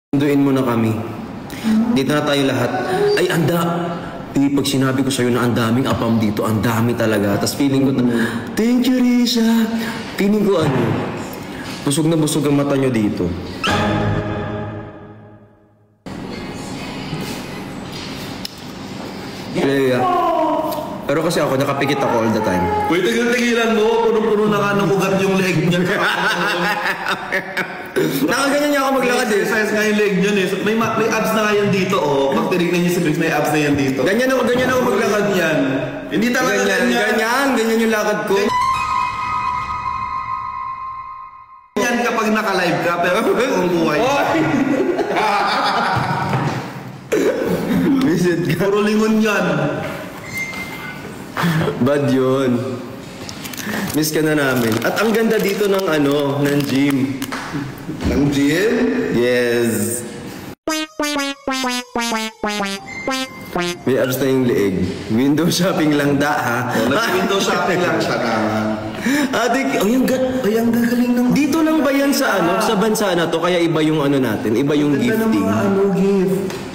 Sunduin mo na kami. Dito na tayo lahat. Ay, pag sinabi ko sa'yo na ang daming apam dito, ang dami talaga. Tapos feeling ko thank you, Risa. Feeling ko busog na busog ang mata nyo dito. Kaya, pero kasi ako, nakapikit ako all the time. Uy, tigilan mo. Punong-puno na ka ng ugat yung leg niya. Nakaganyan niya ako maglakad eh. Exercise nga yung leg niya eh. May abs na nga yan dito oh. Pag tinignan niyo si Briggs, may abs na yan dito. Ganyan ako maglakad yan. Hindi talaga ganyan yung lakad ko. Yan kapag naka-live ka, pero kung buhay. Visit ka. Puro lingon yan. Bad yun. Miss ka na namin. At ang ganda dito ng ng gym. Ng gym? Yes. May abs na yung leeg. Window shopping lang ha. Nag-window shopping lang siya naman. Ang gagaling ng... Dito lang ba yan sa sa bansa na to? Kaya iba yung natin? Iba yung gifting? Gift.